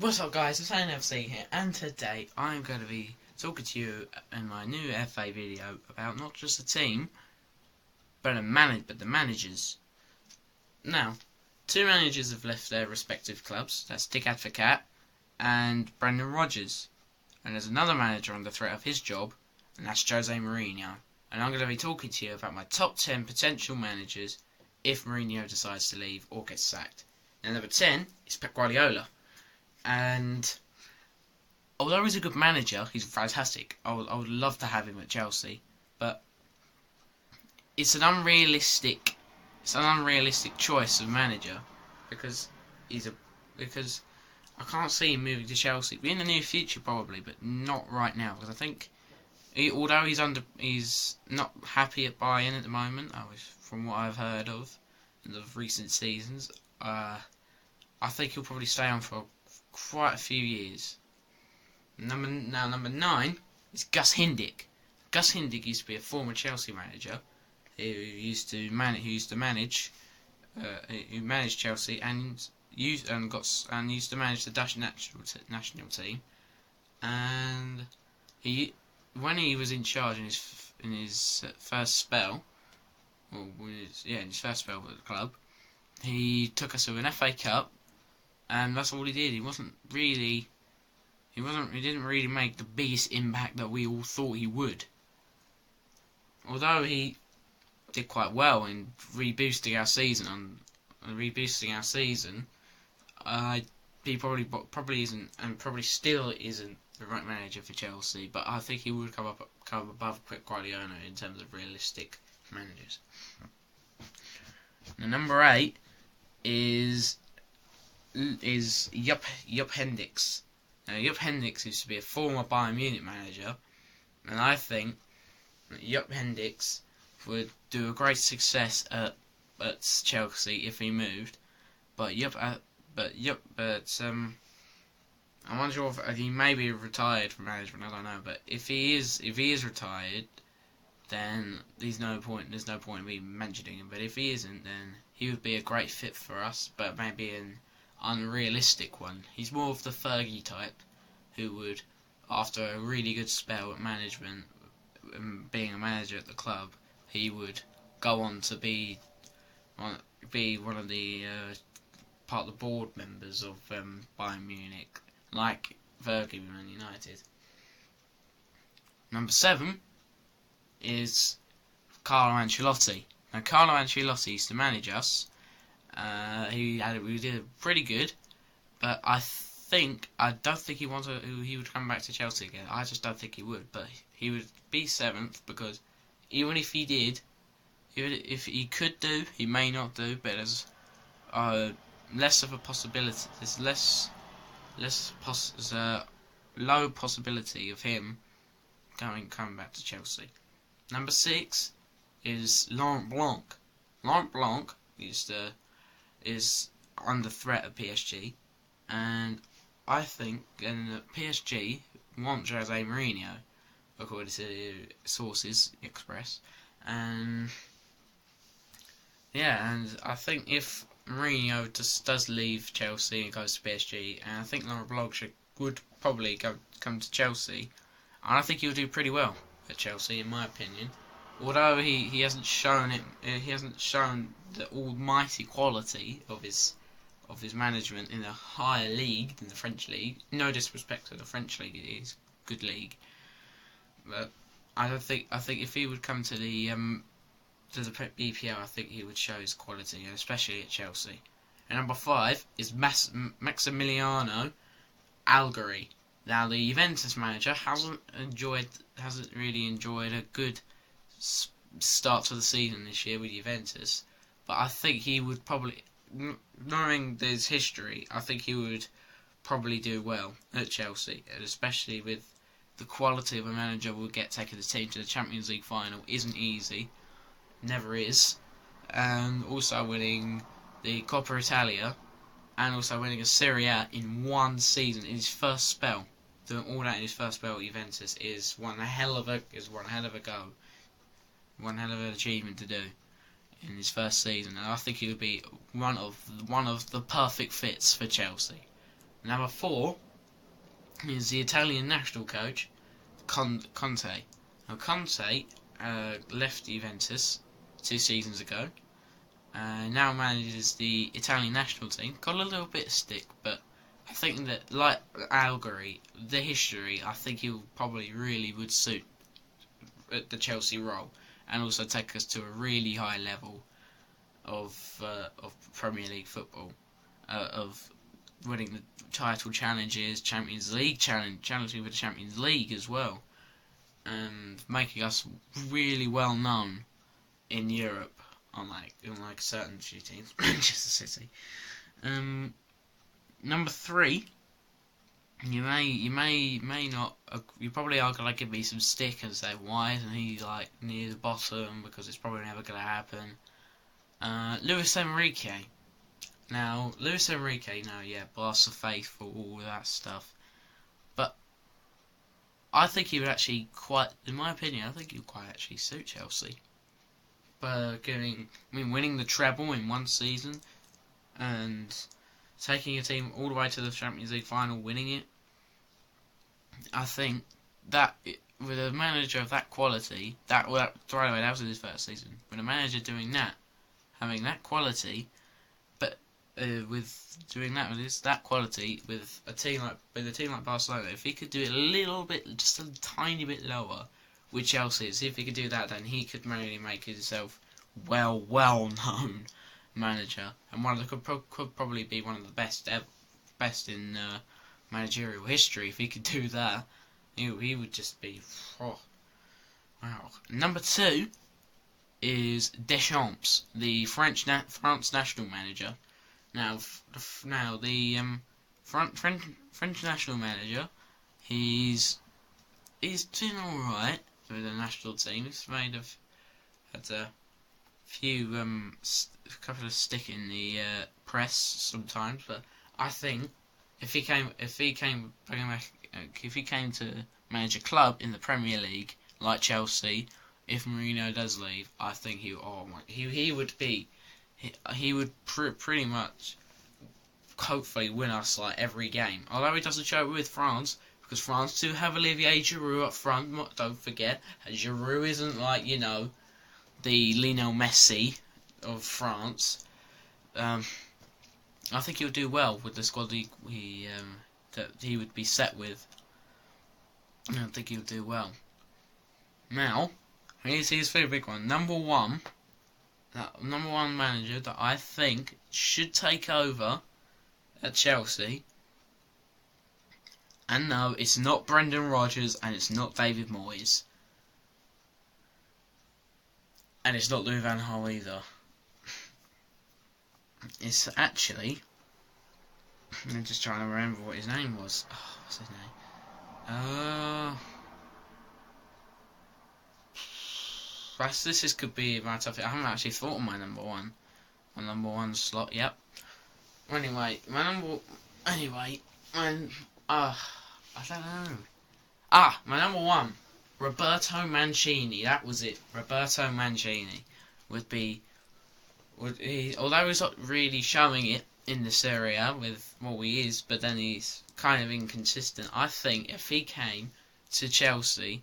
What's up guys, it's NFC here, and today I'm going to be talking to you in my new FA video about not just the team, but the managers. Now, two managers have left their respective clubs, that's Dick Advocat and Brendan Rodgers. And there's another manager under threat of his job, and that's Jose Mourinho. And I'm going to be talking to you about my top 10 potential managers if Mourinho decides to leave or gets sacked. Now number 10 is Pep Guardiola. And although he's a good manager, he's fantastic. I would love to have him at Chelsea, but it's an unrealistic choice of manager because I can't see him moving to Chelsea. In the near future probably, but not right now, because I think although he's not happy at Bayern at the moment, from what I've heard of in the recent seasons, I think he'll probably stay on for quite a few years. Number 9 is Gus Hindick. Gus Hindick used to be a former Chelsea manager who managed Chelsea and used to manage the Dutch national team. And when he was in charge in his first spell, in his first spell at the club, he took us to an FA Cup. And that's all he did. He didn't really make the biggest impact that we all thought he would. Although he did quite well in reboosting our season, he probably isn't, and probably still isn't, the right manager for Chelsea. But I think he would come above Pep Guardiola in terms of realistic managers. Now, number 8 is Jupp Heynckes. Now, Jupp Heynckes used to be a former Bayern Munich manager, and I think that Jupp Heynckes would do a great success at Chelsea if he moved. I'm unsure if he may be retired from management. I don't know, but if he is retired, then there's no point in me mentioning him. But if he isn't, then he would be a great fit for us, but maybe an unrealistic one. He's more of the Fergie type, who would, after a really good spell at management, being a manager at the club, he would go on to be one of the part of the board members of Bayern Munich, like Fergie with Man United. Number 7 is Carlo Ancelotti. Now, Carlo Ancelotti used to manage us. We did pretty good, but I don't think he would come back to Chelsea again. I just don't think he would. But he would be 7th, because even if he did, if he could do, he may not do. But there's less of a possibility. There's a low possibility of him coming back to Chelsea. Number 6 is Laurent Blanc. Laurent Blanc is under threat at PSG, and I think PSG want Jose Mourinho, according to sources express, and I think if Mourinho does leave Chelsea and goes to PSG, and I think Laurent Blanc would probably come to Chelsea, and I think he'll do pretty well at Chelsea, in my opinion. Although he hasn't shown the almighty quality of his management in a higher league than the French league. No disrespect to the French league, it is a good league. But I think if he would come to the BPL, I think he would show his quality, especially at Chelsea. And number 5 is Massimiliano Allegri. Now, the Juventus manager hasn't really enjoyed a good start to the season this year with Juventus, but I think he would probably, knowing his history, I think he would probably do well at Chelsea, and especially with the quality of a manager who will get taking the team to the Champions League final isn't easy, never is, and also winning the Coppa Italia, and also winning a Serie A in one season in his first spell. Doing all that in his first spell at Juventus is one hell of an achievement to do in his first season, and I think he would be one of the perfect fits for Chelsea. Number 4 is the Italian national coach, Conte. Now, Conte left Juventus 2 seasons ago. Now manages the Italian national team. Got a little bit of stick, but I think that, like Algari, the history, I think he probably really would suit the Chelsea role, and also take us to a really high level of Premier League football, of winning the title challenges, Champions League challenging with the Champions League as well, and making us really well known in Europe, unlike certain few teams, Manchester City. Number 3, you may not. You probably are gonna give me some stick and say, why isn't he like near the bottom? Because it's probably never gonna happen. Luis Enrique. Now, Luis Enrique, Barca faithful, all that stuff. But I think he would actually in my opinion, I think he would quite actually suit Chelsea. But winning the treble in one season and taking a team all the way to the Champions League final, winning it. I think that with a manager of that quality, that was his first season. With a manager doing that, having that quality, but with doing that with that quality, with a team like Barcelona, if he could do it a little bit, just a tiny bit lower with Chelsea, see if he could do that, then he could really make himself well known manager, and could probably be one of the best in managerial history. If he could do that, he would just be wow. Number 2 is Deschamps, the France national manager. Now the French national manager, he's doing all right with the national team. He's had a few a couple of stick in the press sometimes, but I think if he came to manage a club in the Premier League like Chelsea, if Mourinho does leave, I think he would pretty much hopefully win us like every game. Although he doesn't show it with France, because France do have Olivier Giroud up front. Don't forget, Giroud isn't like the Lionel Messi of France. I think he'll do well with the squad that he would be set with. I think he'll do well. Now, here's the big one. Number one manager that I think should take over at Chelsea. And no, it's not Brendan Rodgers, and it's not David Moyes. And it's not Louis van Gaal either. It's actually... I'm just trying to remember what his name was. Oh, what's his name? This could be my tough. I haven't actually thought of my number one. My number 1 slot. Yep. Anyway, I don't know. My number 1, Roberto Mancini. That was it. Roberto Mancini although he's not really showing it in this area with what he is, but then he's kind of inconsistent. I think if he came to Chelsea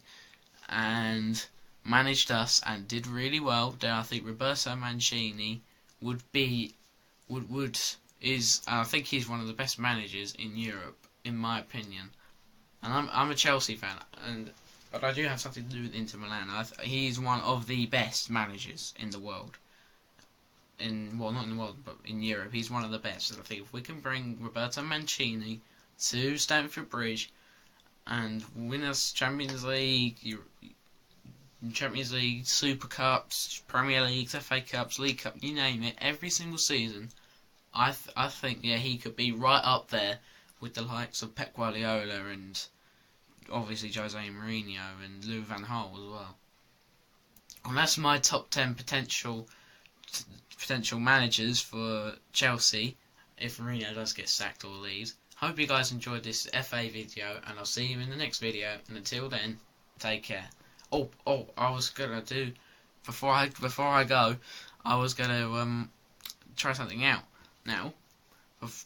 and managed us and did really well, then I think Roberto Mancini I think he's one of the best managers in Europe, in my opinion. And I'm a Chelsea fan, but I do have something to do with Inter Milan. He's one of the best managers in the world. Not in the world, but in Europe. He's one of the best. And I think if we can bring Roberto Mancini to Stamford Bridge and win us Champions League, Super Cups, Premier Leagues, FA Cups, League Cup, you name it, every single season, I think he could be right up there with the likes of Pep Guardiola and obviously Jose Mourinho and Louis van Gaal as well. And that's my top 10 potential managers for Chelsea if Mourinho does get sacked or leaves. Hope you guys enjoyed this FA video, and I'll see you in the next video. And until then, take care. I was gonna do before I go. I was gonna try something out. Now,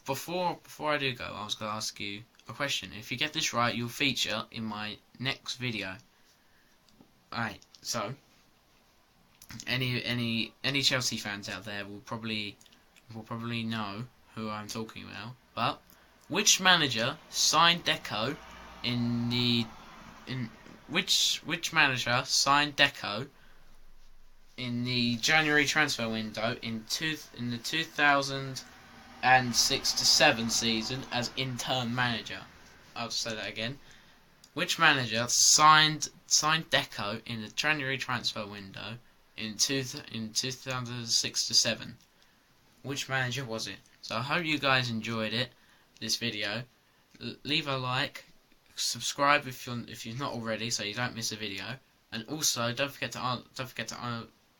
before I do go, I was going to ask you a question. If you get this right, you'll feature in my next video. Alright, so any Chelsea fans out there will probably know who I'm talking about. But which manager signed Deco which manager signed Deco in the January transfer window in the 2006-07 season as interim manager? I'll say that again. Which manager signed Deco in the January transfer window in 2006-07? Which manager was it? So I hope you guys enjoyed this video. Leave a like, subscribe if you're not already, so you don't miss a video, and also don't forget to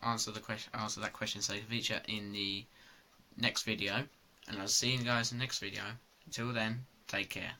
answer that question so you can feature in the next video. And I'll see you guys in the next video. Until then, take care.